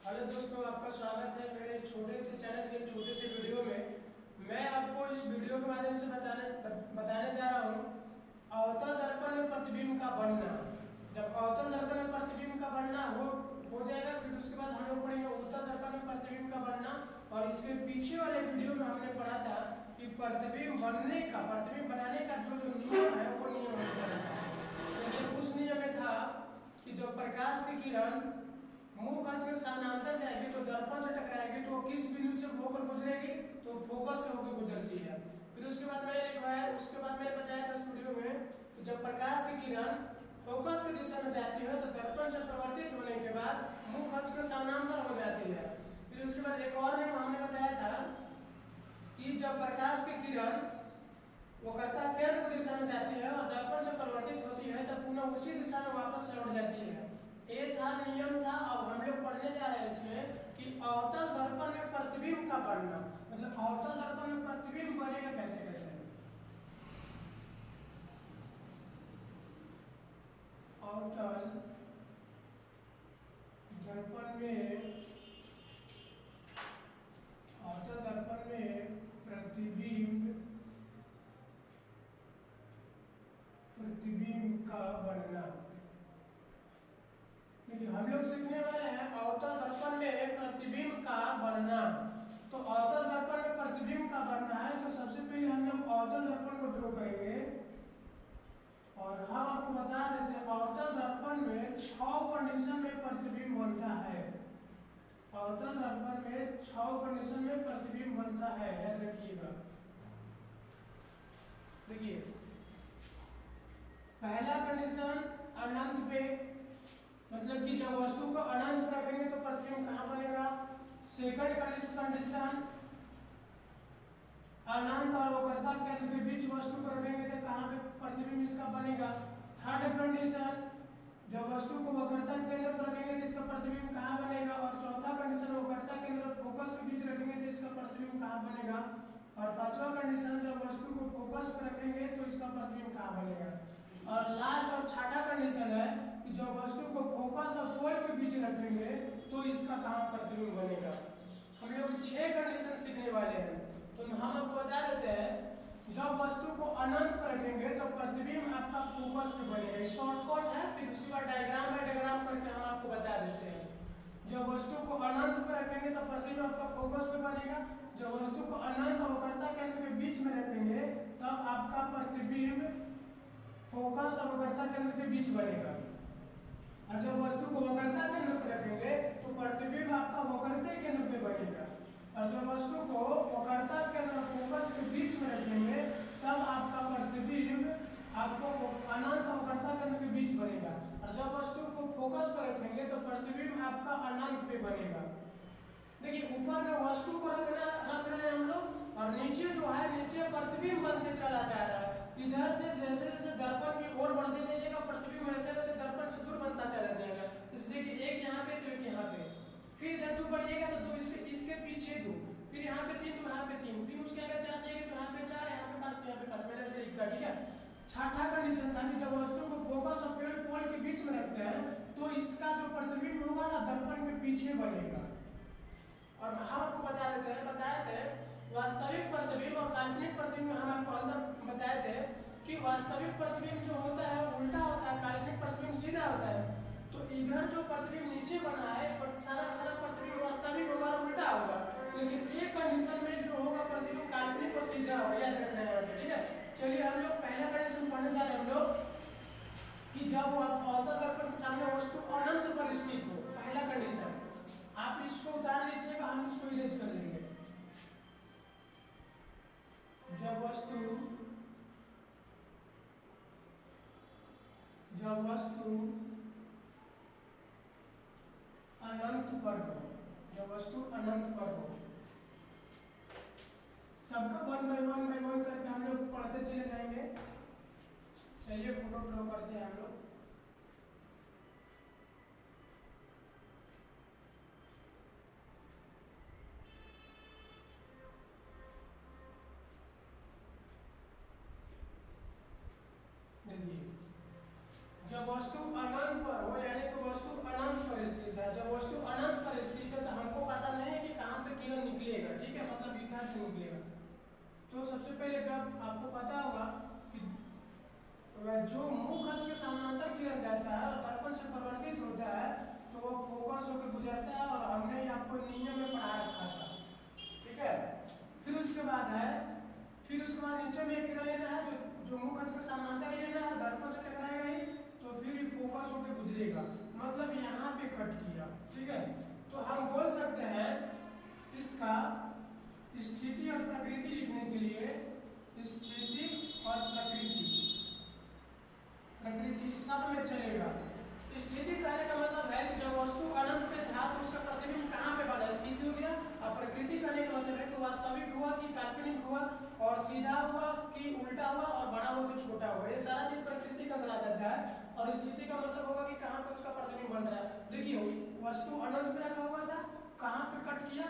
Hello दोस्तों, आपका स्वागत है मेरे छोटे से चैनल के छोटे से वीडियो में। मैं आपको इस वीडियो के माध्यम से बताने जा रहा हूँ अवतल दर्पण में प्रतिबिंब का बनना। जब अवतल दर्पण में प्रतिबिंब का बनना हो जाएगा, फिर उसके बाद हम लोग पढ़ेंगे उत्तल दर्पण में प्रतिबिंब का बनना। और इसके पीछे वाले वीडियो में हमने पढ़ा था कि प्रतिबिंब बनाने का जो जो नियम है वो नियम होता है। जैसे उस नियम में था कि जो प्रकाश की किरण मुंह कांच के समानांतर जाएगी तो दर्पण से टकराएगी, तो किस बिंदु से होकर गुजरेगी, तो फोकस से होकर गुजरती है। फिर उसके बाद मैंने बताया था इस वीडियो में कि जब प्रकाश की किरण फोकस की दिशा में जाती है तो दर्पण से प्रवर्तित होने के बाद मुंह कांच के समानांतर हो जाती है। फिर उसके बाद एक और नियम हमने बताया था कि जब प्रकाश की किरण वो कर्ता केंद्र की दिशा में जाती है और दर्पण से परिवर्तित होती है तो पुनः उसी दिशा में वापस लौट जाती है। ये था नियम था। अब हम लोग पढ़ने जा रहे हैं इसमें कि अवतल दर्पण में प्रतिबिंब का बनना, मतलब अवतल दर्पण में प्रतिबिंब बनेगा कैसे कैसे। अवतल दर्पण में प्रतिबिंब का बनना। देखिए हम लोग सीखने वाले हैं अवतल दर्पण में प्रतिबिंब का बनना। तो अवतल दर्पण में प्रतिबिंब का बनना है तो सबसे पहले हम लोग अवतल दर्पण को ड्रॉ करेंगे और हम आपको बता देते हैं अवतल दर्पण में 6 कंडीशन में प्रतिबिंब बनता है। अवतल दर्पण में 6 कंडीशन में प्रतिबिंब बनता है, याद रखिएगा। देखिए पहला कंडीशन अनंत पे, मतलब कि जब वस्तु को अनंत पर रखेंगे तो प्रतिबिंब कहाँ बनेगा। सेकंड कंडीशन अनंत और वक्रता केंद्र के बीच वस्तु को रखेंगे तो कहाँ पे प्रतिबिंब इसका बनेगा। थर्ड कंडीशन जब वस्तु को वक्रता केंद्र पर रखेंगे तो इसका प्रतिबिंब कहाँ बनेगा। और चौथा कंडीशन वक्रता केंद्र और फोकस के बीच रखेंगे तो इसका प्रतिबिंब कहाँ बनेगा। और पांचवा कंडीशन जब वस्तु को फोकस पर रखेंगे तो इसका प्रतिबिंब कहाँ बनेगा। और लास्ट और छठा कंडीशन है कि जब वस्तु को फोकस और पोल के बीच रखेंगे तो इसका कहाँ प्रतिबिंब बनेगा। हम लोग 6 कंडीशन सीखने वाले हैं। तो हम आपको बता देते हैं जब वस्तु को अनंत पर रखेंगे तो प्रतिबिंब आपका फोकस पे बनेगा। शॉर्टकट है, फिर उसके बाद डायग्राम है, डायग्राम करके हम आपको बता देते हैं। जब वस्तु को अनंत पर रखेंगे तो प्रतिबिंब आपका फोकस पे बनेगा। जब वस्तु को अनंत और वक्रता केंद्र के बीच में रखेंगे तब आपका प्रतिबिंब फोकस और वक्रता केंद्र के बीच बनेगा। और जब वस्तु को वक्रता केंद्र पर रखेंगे तो प्रतिबिंब आपका वक्रता केंद्र पे बनेगा। और जब वस्तु को वक्रता केंद्र और फोकस के बीच में रखेंगे तब आपका प्रतिबिंब आपको अनंत और वक्रता केंद्र के बीच बनेगा। और जब वस्तु को फोकस पर रखेंगे तो प्रतिबिंब आपका अनंत पे बनेगा। देखिए ऊपर में वस्तु को रख रहे हैं हम लोग और नीचे जो है नीचे प्रतिबिंब बनते चला जा रहा है। इधर से जैसे जैसे दर्पण की ओर बढ़ते जाइएगा प्रतिबिंब वैसे वैसे दर्पण से दूर बनता चला जाएगा। इसलिए कि एक यहाँ पे तो एक यहाँ पे, फिर इधर 2 बढ़िएगा तो 2 इसके पीछे 2, फिर यहाँ पे 3 तो यहाँ पे 3, फिर उसके आगे 4 जाएगा तो यहाँ पे 4, यहाँ पे 5 तो यहाँ पे 5, मैंने ऐसे लिखा। ठीक है। छठा कंडीशन था कि जब वस्तु को फोकस और पोल के बीच में रखते हैं तो इसका जो प्रतिबिंब होगा ना दर्पण के पीछे बनेगा। और हम आपको बताए थे वास्तविक प्रतिबिंब और काल्पनिक प्रतिबिंब। हम आपको अंदर बताए थे कि वास्तविक प्रतिबिंब जो होता है उल्टा होता है, काल्पनिक प्रतिबिंब सीधा होता है। तो इधर जो प्रतिबिंब नीचे बना है सारा प्रतिबिंब वास्तविक होगा और उल्टा होगा, लेकिन एक कंडीशन में जो होगा प्रतिबिंब काल्पनिक और सीधा होगा, याद रखना है यहाँ से। ठीक है, चलिए हम लोग पहला कंडीशन पढ़ने जा रहे हैं हम लोग कि जब अवतल दर्पण के सामने वस्तु अनंत पर स्थित हो। पहला कंडीशन आप इसको उतार लीजिएगा, हम इसको इरेज कर देंगे। जब वस्तु अनंत पर हो, जब वस्तु अनंत पर हो, सबका 1 बाय 1 करके हम लोग पढ़ते चले जाएंगे। चलिए फोटो ड्रॉ करते हैं हम लोग। देखिए जब वस्तु अनंत पर हो यानी कि वस्तु अनंत पर स्थित है, जब वस्तु अनंत पर स्थित है इधर से निकलेगा। तो सबसे पहले जब आपको पता होगा कि जो मुख अक्ष के समानांतर किरण जाता है और दर्पण से परिवर्तित होता है तो वो फोकस होकर गुजरता है, और हमने आपको नियम में पढ़ा रखा था, ठीक है। फिर उसके बाद नीचे में एक किरण लेना है जो मुख अक्ष के समानांतर लेना है, दर्पण से टकराएगा ही, तो फिर फोकस होकर गुजरेगा, मतलब यहाँ पे कट किया, ठीक है। तो हम बोल सकते हैं इसका स्थिति और प्रकृति लिखने के लिए स्थिति और प्रकृति सब में चलेगा। स्थिति कहने का मतलब है कि जब वस्तु अनंत पे था तो उसका प्रतिबिंब कहाँ पे बना, स्थिति हो गया। और प्रकृति कहने का मतलब है कि वास्तविक हुआ कि काल्पनिक हुआ, और सीधा हुआ कि उल्टा हुआ, और बड़ा हुआ कि छोटा हुआ, ये सारा चीज प्रकृति का अंदर आ जाता है। और स्थिति का मतलब होगा कि कहाँ पे उसका प्रतिबिंब बन रहा है। देखिए वस्तु अनंत में रखा हुआ था, कहाँ पे कट किया,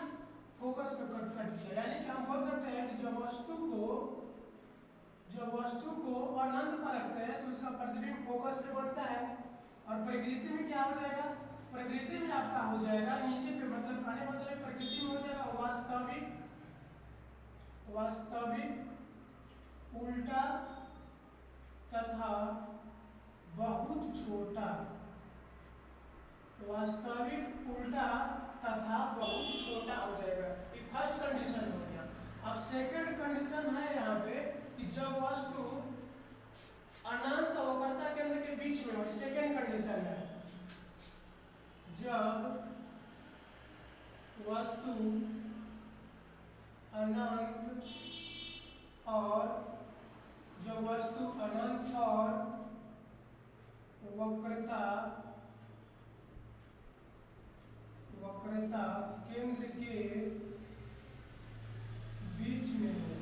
फोकस पे कट किया, यानी कि हम बोल सकते हैं कि जब वस्तु को अनंत पर रखते हैं तो उसका प्रतिबिंब फोकस पे बनता है। और प्रकृति में क्या हो जाएगा, प्रकृति में आपका हो जाएगा नीचे पे, मतलब कहने मतलब प्रकृति में हो जाएगा वास्तविक उल्टा तथा बहुत छोटा, वास्तविक उल्टा तथा बहुत छोटा हो जाएगा। ये फर्स्ट कंडीशन हो गया। अब सेकंड कंडीशन है यहाँ पे कि जब वस्तु अनंत वक्रता केंद्र के बीच में हो, सेकंड कंडीशन है। जब वस्तु अनंत और वक्रता केंद्र के बीच में हो,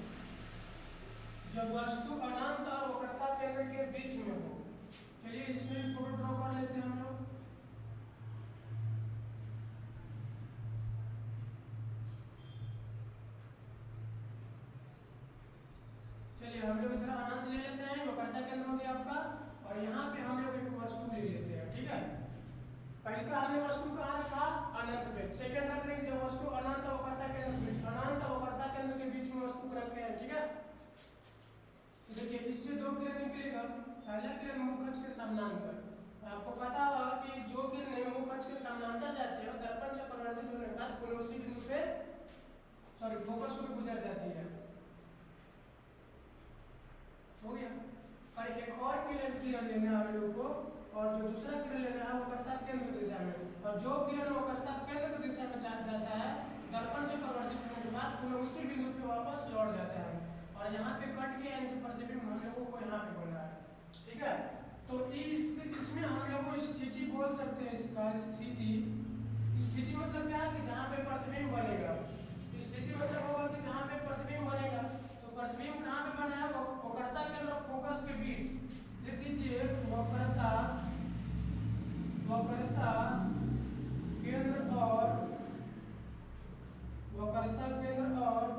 जब वस्तु अनंत और वक्रता केंद्र के बीच में हो। चलिए इसमें फोटो ड्रॉ कर लेते हैं हम लोग। चलिए हम लोग इधर अनंत ले लेते हैं, वक्रता केंद्र हो गया आपका, और यहाँ पे हम लोग एक वस्तु ले लेते हैं, ठीक है। पहले का हमने वस्तु कहाँ रखा, अनंत पे। सेकंड रख रहे हैं जब वस्तु अनंत और वक्रता केंद्र के बीच, अनंत और वक्रता केंद्र के बीच में वस्तु को रखे हैं, ठीक है। तो देखिए इससे दो किरण निकलेगा, पहला किरण मुख अक्ष के समानांतर, आपको पता होगा कि जो किरणें मुख अक्ष के समानांतर जाती है दर्पण से परिवर्तित होने के बाद पुनः उसी बिंदु पे फोकस होकर गुजर जाती है, हो गया। और एक और किरण लेना है हम लोग को, और जो दूसरा किरण लेना है वो वक्रता केंद्र दिशा में, और जो किरण वक्रता केंद्र दिशा में जाता है दर्पण से परिवर्तित होने के बाद पुनः उसी बिंदु पे वापस लौट जाता है, और यहाँ पे कट के यानी प्रतिबिंब हम लोगों को यहाँ पे बन रहा है, ठीक है। तो इसमें हम लोग स्थिति बोल सकते हैं। इसका स्थिति मतलब क्या है कि जहाँ पे प्रतिबिंब बनेगा, स्थिति मतलब होगा कि जहाँ पे प्रतिबिंब बनेगा। तो प्रतिबिंब कहाँ पे बना है, वक्रता केंद्र और फोकस के बीच। लिख दीजिए वक्रता केंद्र और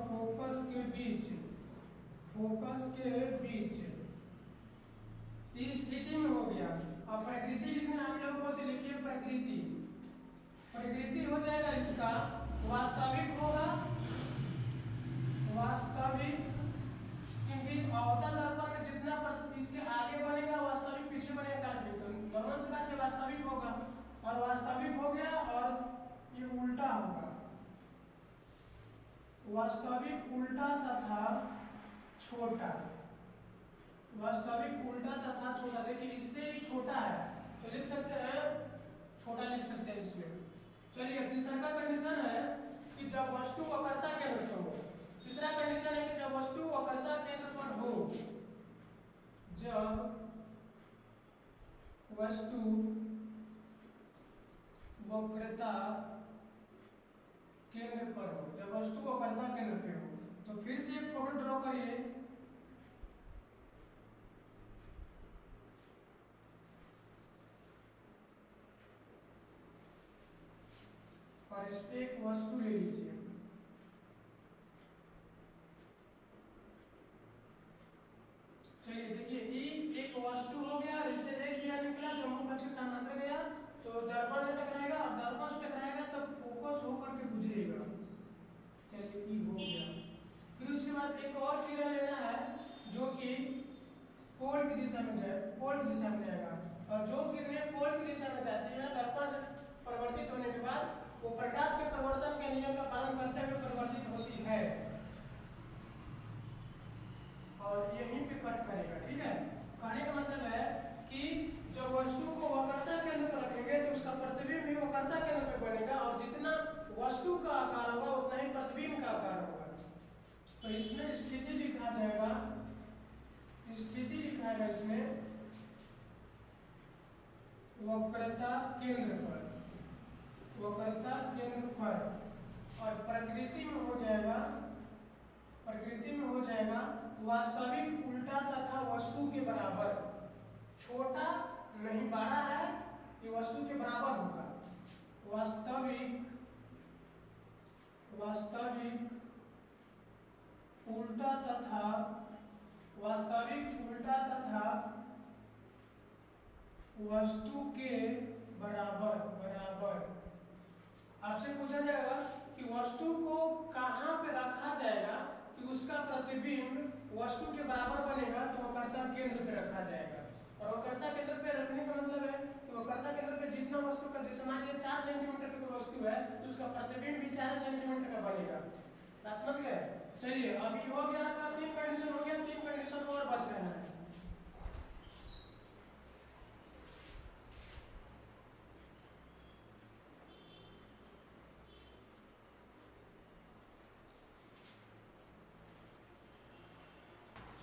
फोकस के बीच इस स्थिति में हो गया। अब प्रकृति लिखना हम लोग को, तो लिखिए प्रकृति हो जाएगा इसका वास्तविक होगा, क्योंकि अवतल दर्पण में जितना इसके आगे बनेगा वास्तविक, पीछे बनेगा काल्पनिक, तो नॉर्मल सी बात है वास्तविक होगा, और वास्तविक हो गया, और ये उल्टा होगा, वास्तविक उल्टा तथा छोटा, वास्तविक उल्टा तथा छोटा। देखिए इससे ही छोटा है तो लिख सकते हैं, छोटा लिख सकते हैं इसमें। चलिए तीसरा का कंडीशन है कि जब वस्तु वक्रता केंद्र पर हो। तीसरा कंडीशन है कि जब वस्तु वक्रता केंद्र पर हो, जब वस्तु वक्रता केंद्र पर हो, जब वस्तु वक्रता केंद्र पे हो। तो फिर से एक फोटो ड्रॉ करिए। और इस पे एक वस्तु ले लीजिए। चलिए देखिए एक वस्तु हो गया, और इससे एक किरण निकला जो मुख अक्ष के समानांतर गया, तो दर्पण से टकराएगा, और दर्पण से टकराएगा तब फोकस होकर के गुजरेगा। चलिए ई हो गया। का पालन करते हुए परिवर्तित होती है। और यहीं पे कट करेगा, ठीक है। कहने का मतलब है कि जब वस्तु को वक्रता केंद्र पर रखेंगे तो उसका प्रतिबिंब भी वक्रता केंद्र पे बनेगा, और जितना वस्तु का आकार होगा उतना ही प्रतिबिंब का आकार होगा। तो इसमें स्थिति लिखा जाएगा, स्थिति लिखा है इसमें वक्रता केंद्र पर, वक्रता केंद्र पर, और प्रकृति में हो जाएगा, प्रकृति में हो जाएगा वास्तविक उल्टा तथा वस्तु के बराबर। छोटा नहीं बड़ा है, ये वस्तु के बराबर होगा। वास्तविक, वास्तविक उल्टा तथा, वास्तविक उल्टा तथा वस्तु के बराबर, बराबर। आपसे पूछा जाएगा कि वस्तु को कहाँ पे रखा जाएगा कि उसका प्रतिबिंब वस्तु के बराबर बनेगा, तो वक्रता केंद्र पे रखा जाएगा। और वक्रता केंद्र पे रखने का मतलब है कि वक्रता केंद्र पे जितना वस्तु का, जैसे मान लीजिए 4 सेंटीमीटर की वस्तु है तो उसका प्रतिबिंब भी 4 सेंटीमीटर का बनेगा। बात समझ गए? चलिए अब ये हो गया आपका 3 कंडीशन हो गया, 3 कंडीशन और बच रहा है।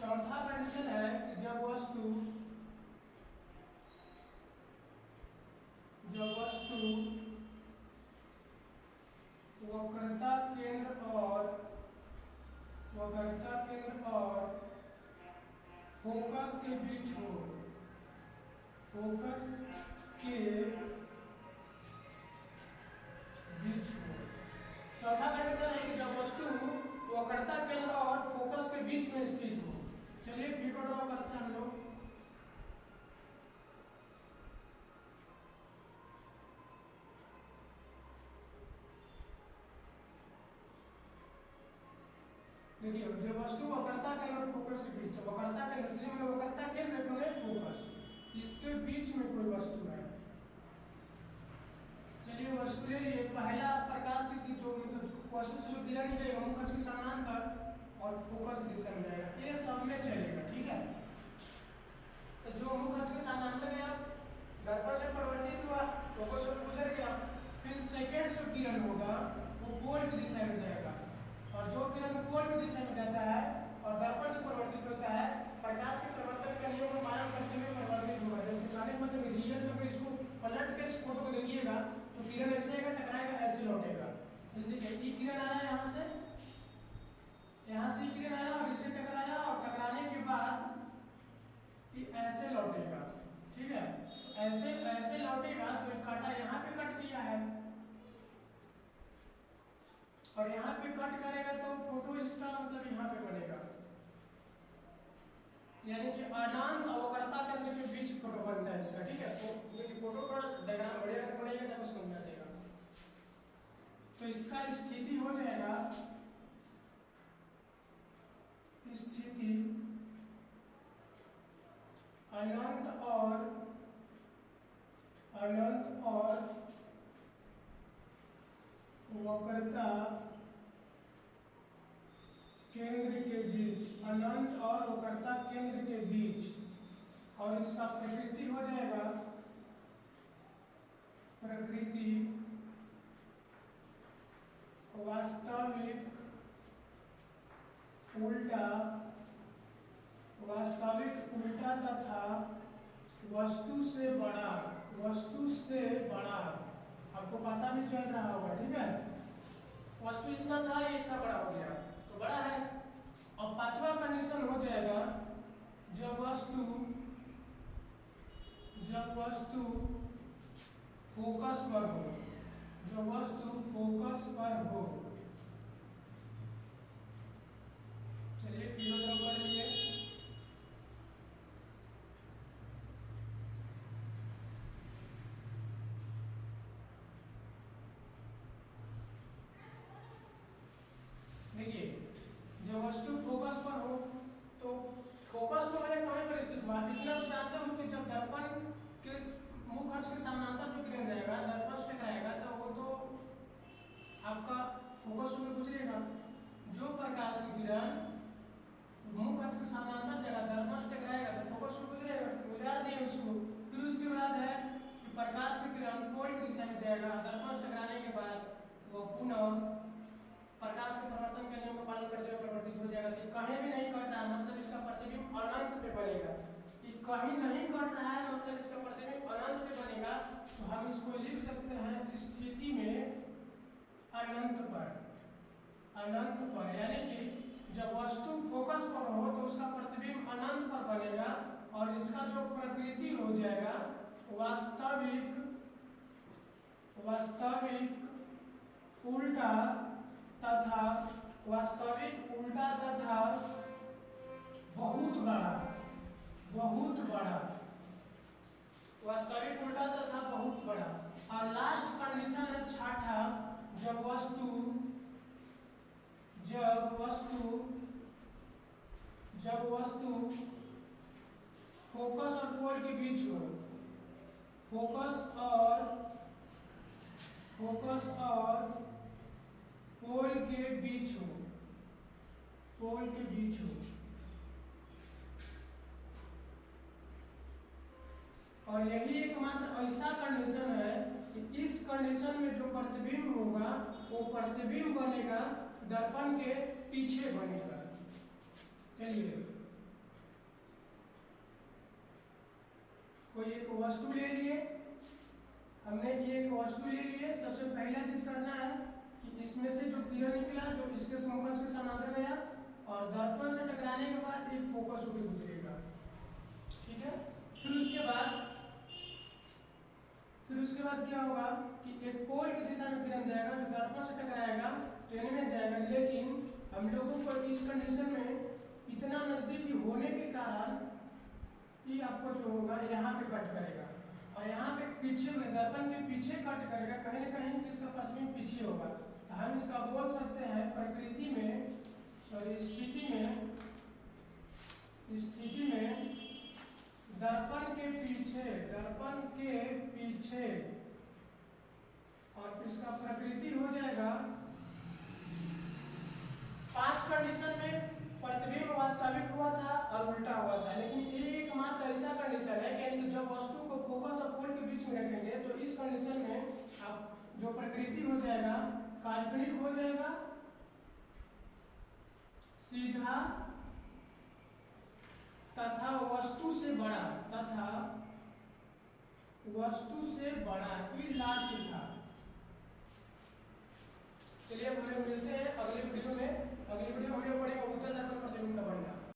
चौथा कंडीशन है कि जब वस्तु, जब वस्तु वक्रता केंद्र और, वक्रता केंद्र और फोकस के बीच हो, फोकस के बीच हो। चौथा कंडीशन है कि जब वस्तु वक्रता केंद्र और फोकस के बीच में स्थित हो। चलिए फिगर ड्रॉ करते हैं हम लोग। देखिए जो वस्तु वक्रता केंद्र और फोकस के बीच, तो वक्रता केंद्र से मतलब वक्रता केंद्र में फोकस, इसके बीच में कोई वस्तु है। चलिए वस्तु ले लिए, पहला प्रकाश की जो मतलब वस्तु से जो किरण निकलेगा मुख अक्ष के समानांतर और फोकस की दिशा में जाएगा, ये सब में चलेगा, ठीक है। तो जो मुख अक्ष के समानांतर गया, दर्पण से परिवर्तित हुआ, फोकस से गुजर गया, फिर सेकेंड जो किरण होगा वो पोल की दिशा में जाएगा, और जो किरण पोल की दिशा में जाता है और दर्पण से परिवर्तित होता है, प्रकाश के परिवर्तन का नियम को पालन करते हुए परिवर्तित होगा। जैसे कहने का मतलब रियल में इसको पलट के इस फोटो को देखिएगा तो किरण ऐसे आएगा, टकराएगा, ऐसे लौटेगा। देखिए ये किरण आया यहाँ से किरण आया और इसे टकराया, और टकराने के बाद ये ऐसे लौटेगा, ठीक है। ऐसे ऐसे लौटेगा तो एक कांटा यहाँ पे कट किया है, और यहाँ पे कट करेगा तो फोटो इसका मतलब यहाँ पे बनेगा, यानी कि अनंत अवक्रता केंद्र के बीच फोटो बनता है इसका, ठीक है। तो देखिए फोटो थोड़ा डायग्राम बढ़िया बनेगा तब उसको समझा देगा। तो इसका स्थिति हो जाएगा, स्थिति अनंत और वक्रता केंद्र के बीच, अनंत और वक्रता केंद्र के बीच, और इसका प्रकृति हो जाएगा, प्रकृति वास्तविक उल्टा, वास्तविक उल्टा तथा वस्तु से बड़ा, वस्तु से बड़ा। आपको पता भी चल रहा होगा, ठीक है। वस्तु इतना था, ये इतना बड़ा हो गया तो बड़ा है। अब पांचवा कंडीशन हो जाएगा जब वस्तु फोकस पर हो, जब वस्तु फोकस पर हो। चलिए फिगर ड्रॉ कर लीजिए। देखिए जब वस्तु फोकस पर हो, तो फोकस पर है कहाँ पर स्थित हुआ, इतना तो जानते हो कि जब दर्पण के मुख अक्ष के समानांतर जो किरण जाएगा, दर्पण से टकराएगा, तो वो तो आपका प्रकाश की किरण मुख्य अक्ष के समानांतर जगह दर्पण से टकराएगा तो फोकस को गुजरेगा, गुजार दिए उसको। फिर उसके बाद है कि प्रकाश की किरण पोल की दिशा में जाएगा, दर्पण से टकराने के बाद वो पुनः प्रकाश के परिवर्तन के नियम का पालन करते हुए परिवर्तित हो जाएगा। तो कहीं भी नहीं कट रहा मतलब इसका प्रतिबिंब अनंत पे बनेगा। ये कहीं नहीं कट रहा है मतलब इसका प्रतिबिंब अनंत पे बनेगा। तो हम इसको लिख सकते हैं स्थिति में अनंत पर यानी कि जब वस्तु फोकस पर हो तो उसका प्रतिबिंब अनंत पर बनेगा और इसका जो प्रकृति हो जाएगा वास्तविक उल्टा तथा बहुत बड़ा, वास्तविक उल्टा तथा बहुत बड़ा। और लास्ट कंडीशन है छठा, जब वस्तु फोकस और पोल के बीच हो, फोकस और पोल के बीच हो, और यही एकमात्र ऐसा कंडीशन है कि इस कंडीशन में जो प्रतिबिंब होगा वो प्रतिबिंब बनेगा दर्पण के पीछे बनेगा। चलिए कोई एक वस्तु ले लिए, हमने ये एक वस्तु ले लिए। सबसे पहला चीज करना है कि इसमें से जो किरण निकला जो इसके समकक्ष के समानांतर गया और दर्पण से टकराने के बाद एक फोकस होकर गुजरेगा, ठीक है। फिर उसके बाद क्या होगा कि एक पोल की दिशा में किरण जाएगा जो दर्पण से टकराएगा तो एन में जाएगा, लेकिन हम लोगों को इस कंडीशन में इतना नजदीकी होने के कारण कि आपको जो होगा यहाँ पे कट करेगा और यहाँ पे पीछे में दर्पण के पीछे कट करेगा, कहीं ना कहीं इसका प्रतिबिंब पीछे होगा। तो हम इसका बोल सकते हैं स्थिति में दर्पण के पीछे और इसका प्रकृति हो जाएगा 5 कंडीशन में प्रतिबिंब वास्तविक हुआ था और उल्टा हुआ था, लेकिन एकमात्र ऐसा कंडीशन है कि जब वस्तु को फोकस और पोल के बीच में रखेंगे तो इस कंडीशन में आप जो प्रकृति हो जाएगा काल्पनिक हो जाएगा, सीधा तथा वस्तु से बड़ा, ये लास्ट था।